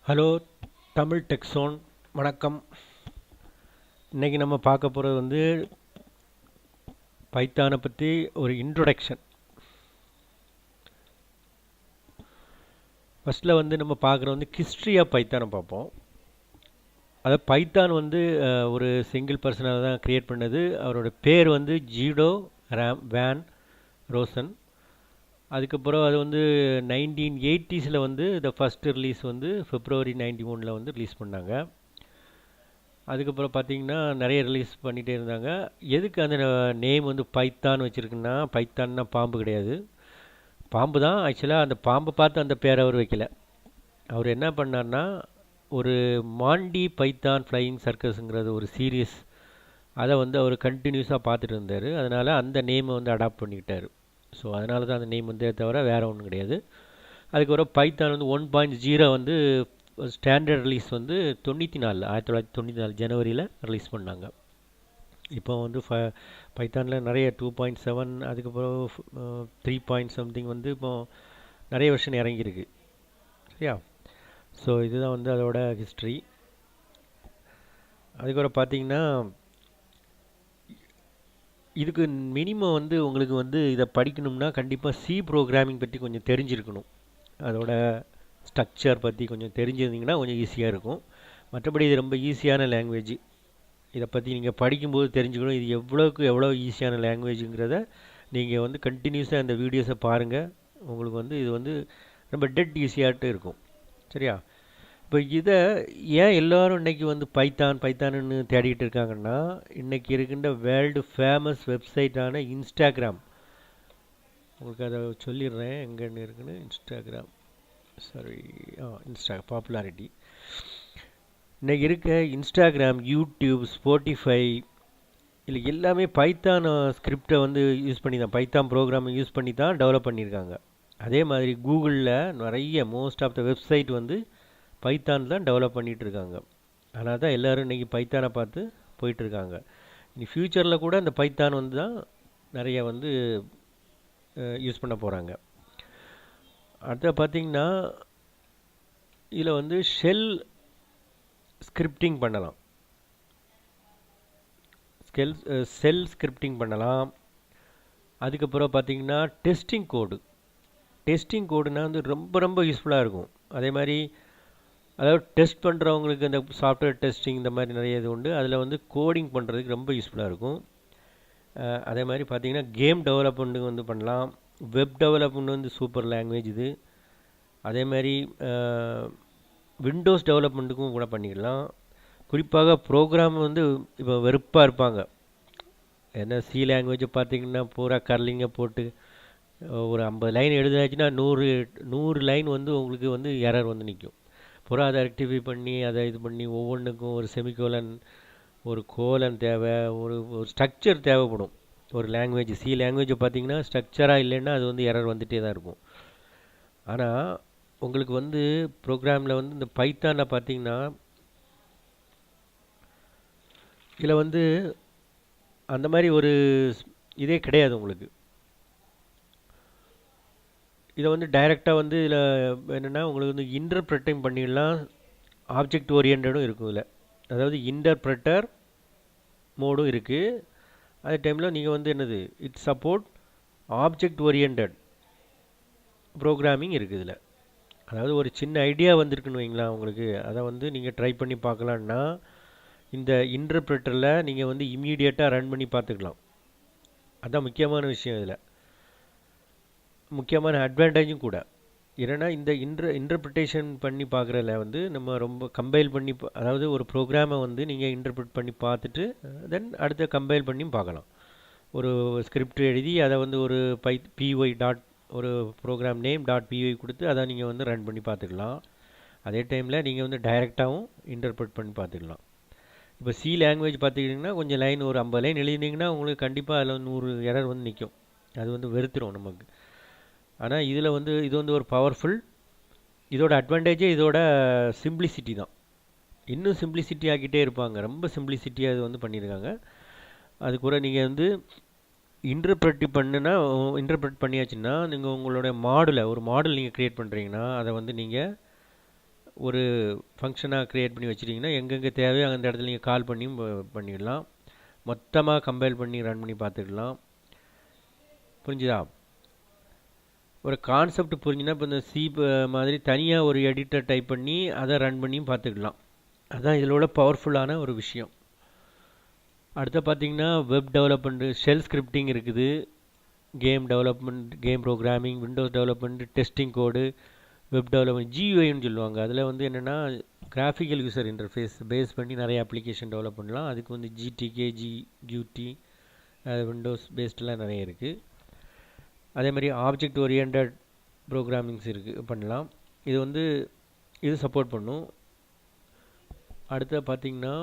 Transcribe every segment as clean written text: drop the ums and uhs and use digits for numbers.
Hello Tamil டெக்ஸோன் வணக்கம். இன்றைக்கி நம்ம பார்க்க போகிறது வந்து பைத்தானை பற்றி ஒரு இன்ட்ரொடக்ஷன். ஃபஸ்ட்டில் வந்து நம்ம பார்க்குற வந்து ஹிஸ்ட்ரி ஆஃப் பைத்தானை பார்ப்போம். அதாவது பைத்தான் வந்து ஒரு சிங்கிள் பர்சனாக தான் க்ரியேட் பண்ணது. அவரோட பேர் வந்து ஜீடோ வேன் ரோசன். அதுக்கப்புறம் அது வந்து 1980s வந்து த ஃபஸ்ட்டு ரிலீஸ் வந்து February 91 வந்து ரிலீஸ் பண்ணாங்க. அதுக்கப்புறம் பார்த்தீங்கன்னா நிறைய ரிலீஸ் பண்ணிகிட்டே இருந்தாங்க. எதுக்கு அந்த நேம் வந்து பைத்தான் வச்சுருக்குன்னா, பைத்தான்னா பாம்பு கிடையாது, பாம்பு தான் ஆக்சுவலாக. அந்த பாம்பை பார்த்து அந்த பேரை அவர் வைக்கல. அவர் என்ன பண்ணார்னா, ஒரு மாண்டி பைத்தான் ஃப்ளையிங் சர்க்கஸுங்கிறது ஒரு சீரியஸ், அதை வந்து அவர் கண்டினியூஸாக பார்த்துட்டு இருந்தார். அதனால் அந்த நேமை வந்து அடாப்ட் பண்ணிக்கிட்டார். ஸோ அதனால தான் அந்த நேம் வந்து தவிர வேறு ஒன்றும் கிடையாது. அதுக்கப்புறம் பைத்தான் வந்து 1.0 வந்து ஸ்டாண்டர்ட் ரிலீஸ் வந்து 1994 ஜனவரியில் ரிலீஸ் பண்ணாங்க. இப்போ வந்து பைத்தானில் நிறைய 2.7 அதுக்கப்புறம் 3 வந்து இப்போ நிறைய வெர்ஷன் இறங்கியிருக்கு. சரியா? ஸோ இதுதான் வந்து அதோட ஹிஸ்ட்ரி. அதுக்கப்புறம் பார்த்தீங்கன்னா, இதுக்கு மினிமம் வந்து உங்களுக்கு வந்து இதை படிக்கணும்னா கண்டிப்பாக சி ப்ரோக்ராமிங் பற்றி கொஞ்சம் தெரிஞ்சிருக்கணும். அதோட ஸ்ட்ரக்சர் பற்றி கொஞ்சம் தெரிஞ்சிருந்தீங்கன்னா கொஞ்சம் ஈஸியாக இருக்கும். மற்றபடி இது ரொம்ப ஈஸியான லாங்குவேஜ். இதை பற்றி நீங்கள் படிக்கும்போது தெரிஞ்சுக்கணும் இது எவ்வளோக்கு எவ்வளோ ஈஸியான லாங்குவேஜுங்கிறத நீங்கள் வந்து கண்டினியூஸாக இந்த வீடியோஸை பாருங்கள். உங்களுக்கு வந்து இது வந்து ரொம்ப டெட் ஈஸியாகிட்டு இருக்கும். சரியா? இப்போ இதை ஏன் எல்லோரும் இன்றைக்கி வந்து பைத்தான்னு தேடிட்டு இருக்காங்கன்னா, இன்றைக்கி இருக்கின்ற வேர்ல்டு ஃபேமஸ் வெப்சைட்டான இன்ஸ்டாகிராம், உங்களுக்கு அதை சொல்லிடுறேன் எங்கன்னு இருக்குன்னு. இன்ஸ்டாகிராம் பாப்புலாரிட்டி இன்றைக்கி இருக்க இன்ஸ்டாகிராம், யூடியூப், ஸ்பாட்டிஃபை, இல்லை எல்லாமே பைத்தான் ஸ்கிரிப்டை வந்து யூஸ் பண்ணி தான், பைத்தான் ப்ரோக்ராமை யூஸ் பண்ணி தான் டெவலப் பண்ணியிருக்காங்க. அதே மாதிரி கூகுளில் நிறைய மோஸ்ட் ஆஃப் த வெப்சைட் வந்து பைத்தான் தான் டெவலப் பண்ணிகிட்ருக்காங்க. அதனால் தான் எல்லோரும் இன்றைக்கி பைத்தானை பார்த்து போயிட்டுருக்காங்க. இனி ஃப்யூச்சரில் கூட இந்த பைத்தான் வந்து தான் நிறைய வந்து யூஸ் பண்ண போகிறாங்க. அடுத்த பார்த்திங்கன்னா, இதில் வந்து ஷெல் ஸ்கிரிப்டிங் பண்ணலாம், செல் ஸ்கிரிப்டிங் பண்ணலாம். அதுக்கப்புறம் பார்த்திங்கன்னா டெஸ்டிங் கோடுனா வந்து ரொம்ப ரொம்ப யூஸ்ஃபுல்லாக இருக்கும். அதே மாதிரி அதாவது டெஸ்ட் பண்ணுறவங்களுக்கு அந்த சாஃப்ட்வேர் டெஸ்டிங் இந்த மாதிரி நிறைய இது உண்டு. அதில் வந்து கோடிங் பண்ணுறதுக்கு ரொம்ப யூஸ்ஃபுல்லாக இருக்கும். அதே மாதிரி பார்த்திங்கன்னா கேம் டெவலப்மெண்ட்டு வந்து பண்ணலாம். வெப் டெவலப்மெண்ட் வந்து சூப்பர் லாங்குவேஜ் இது. அதே மாதிரி விண்டோஸ் டெவலப்மெண்ட்டுக்கும் கூட பண்ணிக்கலாம். குறிப்பாக ப்ரோக்ராம் வந்து இப்போ வெறுப்பாக இருப்பாங்க. ஏன்னா சி லாங்குவேஜை பார்த்திங்கன்னா பூரா கர்லிங்கை போட்டு ஒரு 50 லைன் எழுதாச்சுன்னா 100 லைன் வந்து உங்களுக்கு வந்து எரர் வந்து நிற்கும். பூரா அதை ரெக்டிஃபை பண்ணி அதை இது பண்ணி ஒவ்வொன்றுக்கும் ஒரு செமிகோலன், ஒரு கோலன் தேவை, ஒரு ஸ்ட்ரக்சர் தேவைப்படும். ஒரு லாங்குவேஜ் சி லாங்குவேஜை பார்த்திங்கன்னா ஸ்ட்ரக்சராக இல்லைன்னா அது வந்து எரர் வந்துகிட்டே தான் இருக்கும். ஆனால் உங்களுக்கு வந்து ப்ரோக்ராமில் வந்து இந்த பைத்தானில் பார்த்திங்கன்னா இதில் வந்து அந்த மாதிரி ஒரு இதே கிடையாது உங்களுக்கு. இதை வந்து டைரெக்டாக வந்து இதில் என்னென்னா உங்களுக்கு வந்து இன்டர்ப்ரெட்டிங் பண்ணிடலாம். ஆப்ஜெக்ட் ஓரியன்டும் இருக்கும் இதில். அதாவது இன்டர்ப்ரெட்டர் மோடும் இருக்குது. அதே டைமில் நீங்கள் வந்து என்னது it support object oriented programming இருக்குது இதில். அதாவது ஒரு சின்ன ஐடியா வந்திருக்குன்னு வைங்களா உங்களுக்கு, அதை வந்து நீங்கள் ட்ரை பண்ணி பார்க்கலான்னா இந்த இன்டர்ப்ரெட்டரில் நீங்கள் வந்து இம்மீடியட்டாக ரன் பண்ணி பார்த்துக்கலாம். அதுதான் முக்கியமான விஷயம். இதில் முக்கியமான அட்வான்டேஜும் கூட. ஏன்னா இந்த இன்டர்பிரிட்டேஷன் பண்ணி பார்க்குறதுல வந்து நம்ம ரொம்ப கம்பைல் பண்ணி, அதாவது ஒரு ப்ரோக்ராமை வந்து நீங்கள் இன்டர்பிரிட் பண்ணி பார்த்துட்டு தென் அடுத்த கம்பைல் பண்ணி பார்க்கலாம். ஒரு ஸ்கிரிப்ட் எழுதி அதை வந்து ஒரு பிஒய் டாட் ஒரு ப்ரோக்ராம் நேம் .py கொடுத்து அதை நீங்கள் வந்து ரன் பண்ணி பார்த்துக்கலாம். அதே டைமில் நீங்கள் வந்து டைரெக்டாகவும் இன்டர்பிரிட் பண்ணி பார்த்துக்கலாம். இப்போ சி லாங்குவேஜ் பார்த்துக்கிட்டிங்கன்னா கொஞ்சம் லைன் ஒரு 50 லைன் எழுதினீங்கன்னா உங்களுக்கு கண்டிப்பாக அதில் 100 எரர் வந்து நிற்கும். அது வந்து வெறுத்துரும் நமக்கு. ஆனால் இதில் வந்து இது வந்து ஒரு பவர்ஃபுல். இதோட அட்வான்டேஜே இதோட சிம்பிளிசிட்டி தான். இன்னும் சிம்பிளிசிட்டி ஆக்கிட்டே இருப்பாங்க. ரொம்ப சிம்பிளிசிட்டியாக இது வந்து பண்ணியிருக்காங்க. அது கூட நீங்கள் வந்து இன்டர்பிரட் பண்ணியாச்சுன்னா நீங்கள் உங்களுடைய ஒரு மாடல் நீங்கள் க்ரியேட் பண்ணுறீங்கன்னா அதை வந்து நீங்கள் ஒரு ஃபங்க்ஷனாக க்ரியேட் பண்ணி வச்சுட்டிங்கன்னா எங்கெங்கே தேவையோ அந்த இடத்துல நீங்கள் கால் பண்ணியும் பண்ணிடலாம். மொத்தமாக கம்பைல் பண்ணி ரன் பண்ணி பார்த்துக்கலாம். புரிஞ்சுதா? ஒரு கான்செப்ட் புரிஞ்சுன்னா இப்போ இந்த சி மாதிரி தனியாக ஒரு எடிட்டர் டைப் பண்ணி அதை ரன் பண்ணியும் பார்த்துக்கலாம். அதுதான் இதில் உள்ள பவர்ஃபுல்லான ஒரு விஷயம். அடுத்து பார்த்தீங்கன்னா வெப் டெவலப்மெண்ட்டு, ஷெல் ஸ்கிரிப்டிங் இருக்குது, game development, game programming, Windows development, testing code, web development, ஜியூஐன்னு சொல்லுவாங்க. அதில் வந்து என்னென்னா கிராஃபிக்கல் யூசர் இன்டர்ஃபேஸ் பேஸ் பண்ணி நிறைய அப்ளிகேஷன் டெவலப் பண்ணலாம். அதுக்கு வந்து ஜிடிகே, கியூடி, விண்டோஸ் பேஸ்டெலாம் நிறைய இருக்குது. அதே மாதிரி ஆப்ஜெக்ட் ஓரியன்டட் ப்ரோக்ராமிங்ஸ் இருக்குது, பண்ணலாம். இது வந்து இது சப்போர்ட் பண்ணும். அடுத்து பார்த்தீங்கன்னா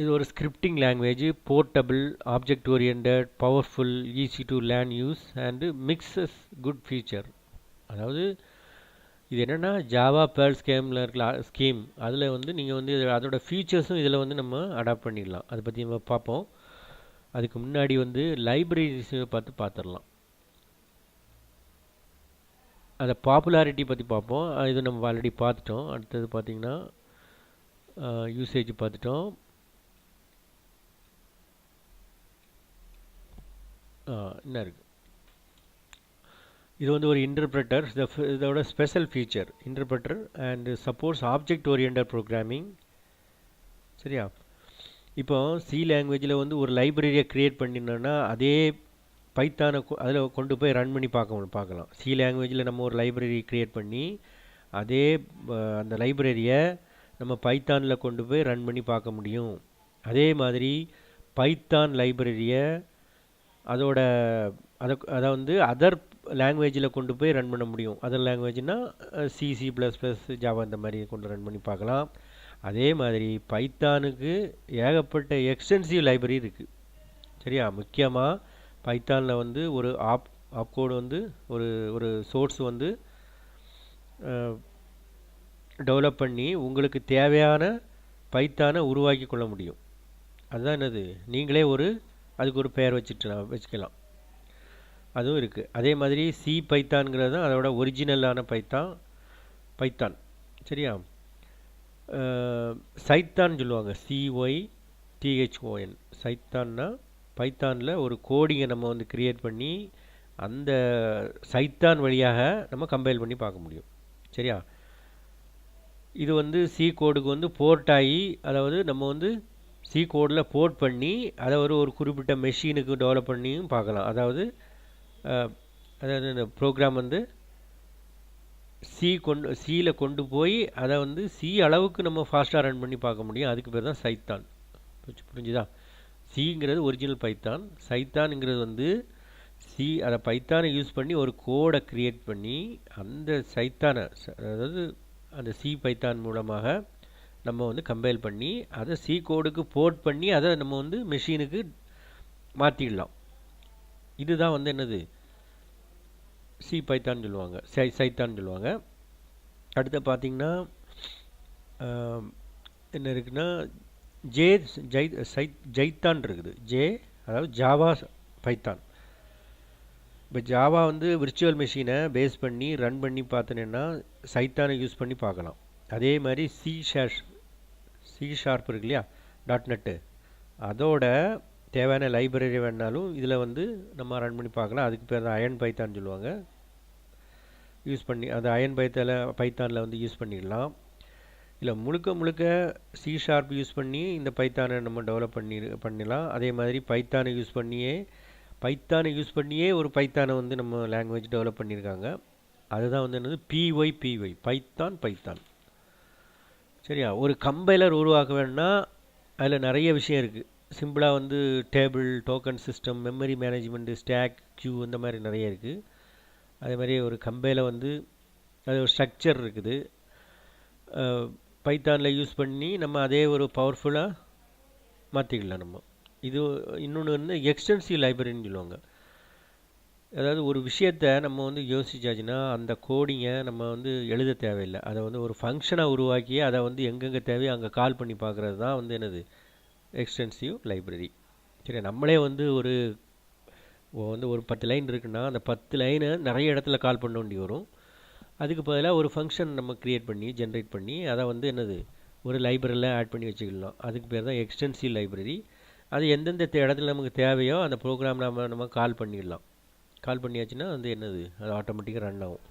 இது ஒரு scripting language, portable, object oriented, powerful, easy to learn use and mixes good feature. அதாவது இது என்னென்னா ஜாவா பேர்ல் ஸ்கேமில் இருக்க ஸ்கீம், அதில் வந்து நீங்கள் வந்து அதோட ஃபீச்சர்ஸும் இதில் வந்து நம்ம அடாப்ட் பண்ணிடலாம். அதை பற்றி நம்ம பார்ப்போம். அதுக்கு முன்னாடி வந்து லைப்ரரிஸ் பார்த்துடலாம். அதை பாப்புலாரிட்டி பற்றி பார்ப்போம். இது நம்ம ஆல்ரெடி பார்த்துட்டோம். அடுத்தது பார்த்திங்கன்னா யூசேஜ் பார்த்துட்டோம். என்ன இருக்குது, இது வந்து ஒரு இன்டர்பிரட்டர். இதோட special feature interpreter and supports object oriented programming. சரியா? இப்போ சி லாங்குவேஜில் வந்து ஒரு லைப்ரரியை க்ரியேட் பண்ணினோன்னா அதே பைத்தானை அதில் கொண்டு போய் ரன் பண்ணி பார்க்கலாம். சி லாங்குவேஜில் நம்ம ஒரு லைப்ரரி க்ரியேட் பண்ணி அதே அந்த லைப்ரரியை நம்ம பைத்தானில் கொண்டு போய் ரன் பண்ணி பார்க்க முடியும். அதே மாதிரி பைத்தான் லைப்ரரியை அதை வந்து அதர் லாங்குவேஜில் கொண்டு போய் ரன் பண்ண முடியும். அதர் லாங்குவேஜ்னால் C++, ஜாவா இந்த மாதிரி கொண்டு ரன் பண்ணி பார்க்கலாம். அதே மாதிரி பைத்தானுக்கு ஏகப்பட்ட எக்ஸ்டென்சிவ் லைப்ரரி இருக்குது. சரியா? முக்கியமாக பைத்தானில் வந்து ஒரு ஆப்கோடு வந்து ஒரு சோர்ஸ் வந்து டெவலப் பண்ணி உங்களுக்கு தேவையான பைத்தானை உருவாக்கி கொள்ள முடியும். அதுதான் என்னது, நீங்களே அதுக்கு ஒரு பெயர் வச்சுக்கலாம். அதுவும் இருக்குது. அதே மாதிரி சி பைத்தான்ங்கிறது தான் அதோட ஒரிஜினலான பைத்தான். சரியா? சைத்தான் சொல்லுவாங்க, CYTHON. சைத்தான்னா பைத்தானில் ஒரு கோடிங்கை நம்ம வந்து க்ரியேட் பண்ணி அந்த சைத்தான் வழியாக நம்ம கம்பைல் பண்ணி பார்க்க முடியும். சரியா? இது வந்து சி கோடுக்கு வந்து போர்ட் ஆகி, அதாவது நம்ம வந்து சி கோடில் போர்ட் பண்ணி அதை ஒரு குறிப்பிட்ட மெஷினுக்கு டெவலப் பண்ணியும் பார்க்கலாம். அதாவது இந்த ப்ரோக்ராம் வந்து சியில் கொண்டு போய் அதை வந்து சி அளவுக்கு நம்ம ஃபாஸ்ட்டாக ரன் பண்ணி பார்க்க முடியும். அதுக்கு பேர் தான் சைத்தான். புரிஞ்சுதா? சிங்கிறது ஒரிஜினல் பைத்தான். சைத்தானுங்கிறது வந்து அதை பைத்தானை யூஸ் பண்ணி ஒரு கோடை க்ரியேட் பண்ணி அந்த சைத்தானை, அதாவது அந்த சி பைத்தான் மூலமாக நம்ம வந்து கம்பைல் பண்ணி அதை சி கோடுக்கு போர்ட் பண்ணி அதை நம்ம வந்து மெஷினுக்கு மாற்றிடலாம். இதுதான் வந்து என்னது, சி பைத்தான் சொல்லுவாங்க, சைத்தான் சொல்லுவாங்க. அடுத்து பார்த்திங்கன்னா என்ன இருக்குன்னா ஜைத்தான் இருக்குது. அதாவது ஜாவா பைத்தான். இப்போ ஜாவா வந்து விர்ச்சுவல் மெஷினை பேஸ் பண்ணி ரன் பண்ணி பார்த்தோன்னா சைத்தானை யூஸ் பண்ணி பார்க்கலாம். அதே மாதிரி சி ஷார்ப் இருக்கு இல்லையா, .NET, அதோட தேவையான லைப்ரரி வேணாலும் இதில் வந்து நம்ம ரன் பண்ணி பார்க்கலாம். அதுக்கு பேர் தான் அயன் பைத்தான் சொல்லுவாங்க. யூஸ் பண்ணி அந்த அயன் பைத்தானில் வந்து யூஸ் பண்ணிடலாம். இல்லை முழுக்க சி ஷார்ப் யூஸ் பண்ணி இந்த பைத்தானை நம்ம டெவலப் பண்ணிடலாம். அதே மாதிரி பைத்தானை யூஸ் பண்ணியே ஒரு பைத்தானை வந்து நம்ம லாங்குவேஜ் டெவலப் பண்ணியிருக்காங்க. அதுதான் வந்து என்னது, PY பைத்தான். சரியா? ஒரு கம்பைலர் உருவாக்க வேணும்னா அதில் நிறைய விஷயம் இருக்குது. சிம்பிளாக வந்து table, token system, memory management, stack, queue, இந்த மாதிரி நிறைய இருக்குது. அதே மாதிரி ஒரு கம்பைலர் வந்து அது ஒரு ஸ்ட்ரக்சர் இருக்குது. பைத்தானில் யூஸ் பண்ணி நம்ம அதே ஒரு பவர்ஃபுல்லாக மாற்றிக்கலாம் நம்ம. இது இன்னொன்று வந்து எக்ஸ்டென்சிவ் லைப்ரரின்னு சொல்லுவாங்க. அதாவது ஒரு விஷயத்தை நம்ம வந்து யோசிச்சாச்சுன்னா அந்த கோடிங்கை நம்ம வந்து எழுத தேவையில்லை. அதை வந்து ஒரு ஃபங்க்ஷனாக உருவாக்கி அதை வந்து எங்கெங்கே தேவையோ அங்கே கால் பண்ணி பார்க்குறது தான் வந்து என்னது, எக்ஸ்டென்சிவ் லைப்ரரி. சரி, நம்மளே வந்து வந்து ஒரு 10 லைன் இருக்குன்னா அந்த 10 லைனை நிறைய இடத்துல கால் பண்ண வேண்டி வரும். அதுக்கு பதிலாக ஒரு ஃபங்க்ஷன் நம்ம க்ரியேட் பண்ணி ஜென்ரேட் பண்ணி அதை வந்து என்னது ஒரு லைப்ரரியில் ஆட் பண்ணி வச்சுக்கலாம். அதுக்கு பேர் தான் எக்ஸ்டென்சிவ் லைப்ரரி. அது எந்தெந்த இடத்துல நமக்கு தேவையோ அந்த ப்ரோக்ராம் நம்ம கால் பண்ணிடலாம். கால் பண்ணியாச்சுன்னா வந்து என்னது அது ஆட்டோமேட்டிக்காக ரன் ஆகும்.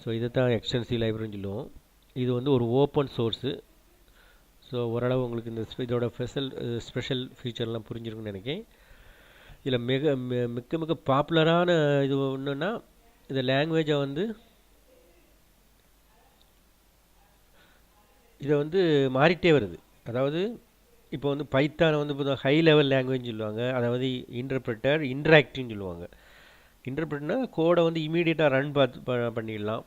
ஸோ இதை தான் எக்ஸ்டென்சிவ் லைப்ரரின்னு சொல்லுவோம். இது வந்து ஒரு ஓப்பன் சோர்ஸு. ஸோ ஓரளவு உங்களுக்கு இந்த இதோட ஸ்பெஷல் ஃபீச்சர்லாம் புரிஞ்சிருக்குன்னு நினைக்கிறேன். இதில் மிக மிக பாப்புலரான இது ஒன்றுன்னா இந்த லாங்குவேஜை வந்து இதை வந்து மாறிட்டே வருது. அதாவது இப்போ வந்து பைத்தானை வந்து இப்போ ஹை லெவல் லாங்குவேஜ் சொல்லுவாங்க. அதாவது இன்டர்பிரட்டர் இன்ட்ராக்டிவ்னு சொல்லுவாங்க. இன்டர்பிரட்னா கோடை வந்து இமீடியட்டாக ரன் பண்ணிடலாம்.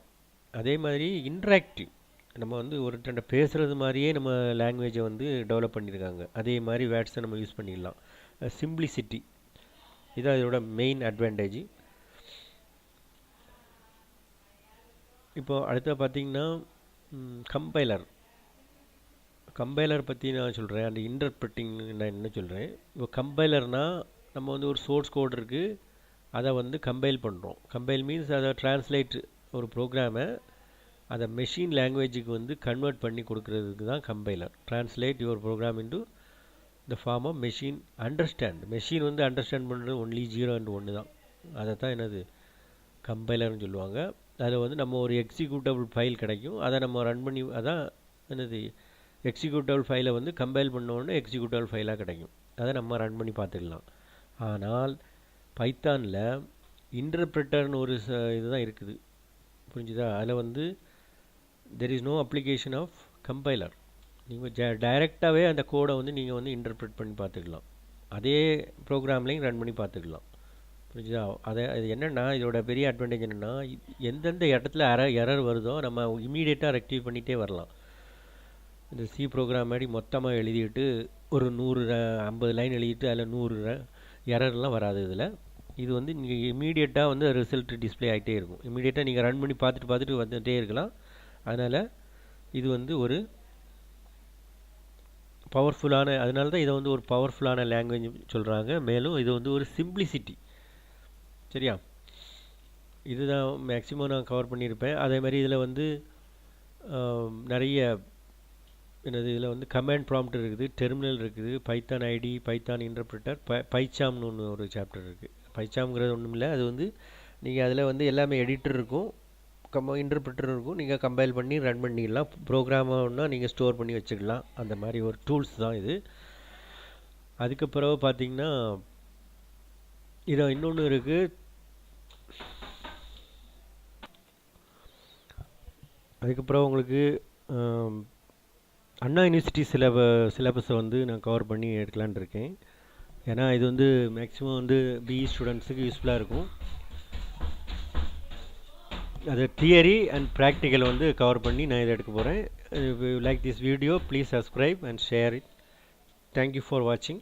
அதே மாதிரி இன்ட்ராக்டிவ் நம்ம வந்து ஒருத்தண்ட பேசுகிறது மாதிரியே நம்ம லாங்குவேஜை வந்து டெவலப் பண்ணியிருக்காங்க. அதே மாதிரி வேர்ட்ஸை நம்ம யூஸ் பண்ணிடலாம். சிம்பிளிசிட்டி இதான் இதோட மெயின் அட்வான்டேஜ். இப்போது அடுத்த பார்த்திங்கன்னா கம்பைலர் பற்றி நான் சொல்கிறேன். அந்த இன்டர்பிரட்டிங் நான் என்ன சொல்கிறேன். இப்போ கம்பைலர்னால் நம்ம வந்து ஒரு சோர்ஸ் கோட் இருக்குது, அதை வந்து கம்பைல் பண்ணுறோம். கம்பைல் மீன்ஸ் அதை டிரான்ஸ்லேட் ஒரு ப்ரோக்ராமை அதை மெஷின் லாங்குவேஜுக்கு வந்து கன்வெர்ட் பண்ணி கொடுக்குறதுக்கு தான் compiler. Translate your program into the form of machine understand. Machine வந்து அண்டர்ஸ்டாண்ட் பண்ணுறது ஒன்லி 0 and 1 தான். அதை தான் என்னது கம்பைலர்னு சொல்லுவாங்க. அதில் வந்து நம்ம ஒரு எக்ஸிக்யூட்டபிள் ஃபைல் கிடைக்கும், அதை நம்ம ரன் பண்ணி அதான் என்னது எக்ஸிக்யூட்டபிள் ஃபைலை வந்து கம்பைல் பண்ணோன்னு எக்ஸிக்யூட்டபிள் ஃபைலாக கிடைக்கும். அதை நம்ம ரன் பண்ணி பார்த்துக்கலாம். ஆனால் பைத்தானில் இன்டர்பிரட்டர்னு ஒரு இதுதான் இருக்குது. புரிஞ்சுதா? அதில் வந்து there is no application of compiler. நீங்கள் டைரெக்டாகவே அந்த கோடை வந்து நீங்கள் வந்து இன்டர்பிரட் பண்ணி பார்த்துக்கலாம். அதே ப்ரோக்ராம்லேயும் ரன் பண்ணி பார்த்துக்கலாம். புரிஞ்சுதா? அது என்னென்னா இதோட பெரிய அட்வான்டேஜ் என்னென்னா எந்தெந்த இடத்துல எரர் வருதோ நம்ம இமீடியட்டாக ரெக்டிஃபை பண்ணிகிட்டே வரலாம். இந்த சி ப்ரோக்ராம் மாதிரி மொத்தமாக எழுதிட்டு ஒரு 50 லைன் எழுதிட்டு அதில் 100 எரர்லாம் வராது. இது வந்து நீங்கள் இமீடியட்டாக வந்து ரிசல்ட் டிஸ்பிளே ஆகிட்டே இருக்கும். இமீடியட்டாக நீங்கள் ரன் பண்ணி பார்த்துட்டு வந்துகிட்டே இருக்கலாம். அதனால் இது வந்து ஒரு பவர்ஃபுல்லான, அதனால தான் இதை வந்து ஒரு பவர்ஃபுல்லான லாங்குவேஜ் சொல்கிறாங்க. மேலும் இது வந்து ஒரு சிம்பிளிசிட்டி. சரியா? இதுதான் மேக்ஸிமம் நான் கவர் பண்ணியிருப்பேன். அதே மாதிரி இதில் வந்து நிறைய என்னது இதில் வந்து கமாண்ட் ப்ராம்ப்ட் இருக்குது, டெர்மினல் இருக்குது, பைத்தான் ஐடி, பைத்தான் இன்டர்பிரட்டர், பைச்சாம்னு ஒன்று ஒரு சாப்டர் இருக்குது. பைச்சாம்ங்கிறது ஒன்றும் இல்லை, அது வந்து நீங்கள் அதில் வந்து எல்லாமே எடிட்டர் இருக்கும், இன்டர்பிரட்டர் இருக்கும். நீங்கள் கம்பைல் பண்ணி ரன் பண்ணிடலாம். ப்ரோக்ராம்னா நீங்கள் ஸ்டோர் பண்ணி வச்சுக்கலாம். அந்த மாதிரி ஒரு டூல்ஸ் தான் இது. அதுக்கு பிறகு பார்த்தீங்கன்னா இதில் இன்னொன்று இருக்குது. அதுக்கப்புறம் உங்களுக்கு அண்ணா யூனிவர்சிட்டி சிலபஸை வந்து நான் கவர் பண்ணி எடுக்கலான்னு இருக்கேன். ஏன்னா இது வந்து மேக்ஸிமம் வந்து பிஇ ஸ்டூடெண்ட்ஸுக்கு யூஸ்ஃபுல்லாக இருக்கும். அது தியரி அண்ட் ப்ராக்டிக்கல் வந்து கவர் பண்ணி நான் இதை எடுக்க போகிறேன். Like this video, please subscribe and share it. Thank you for வாட்சிங்.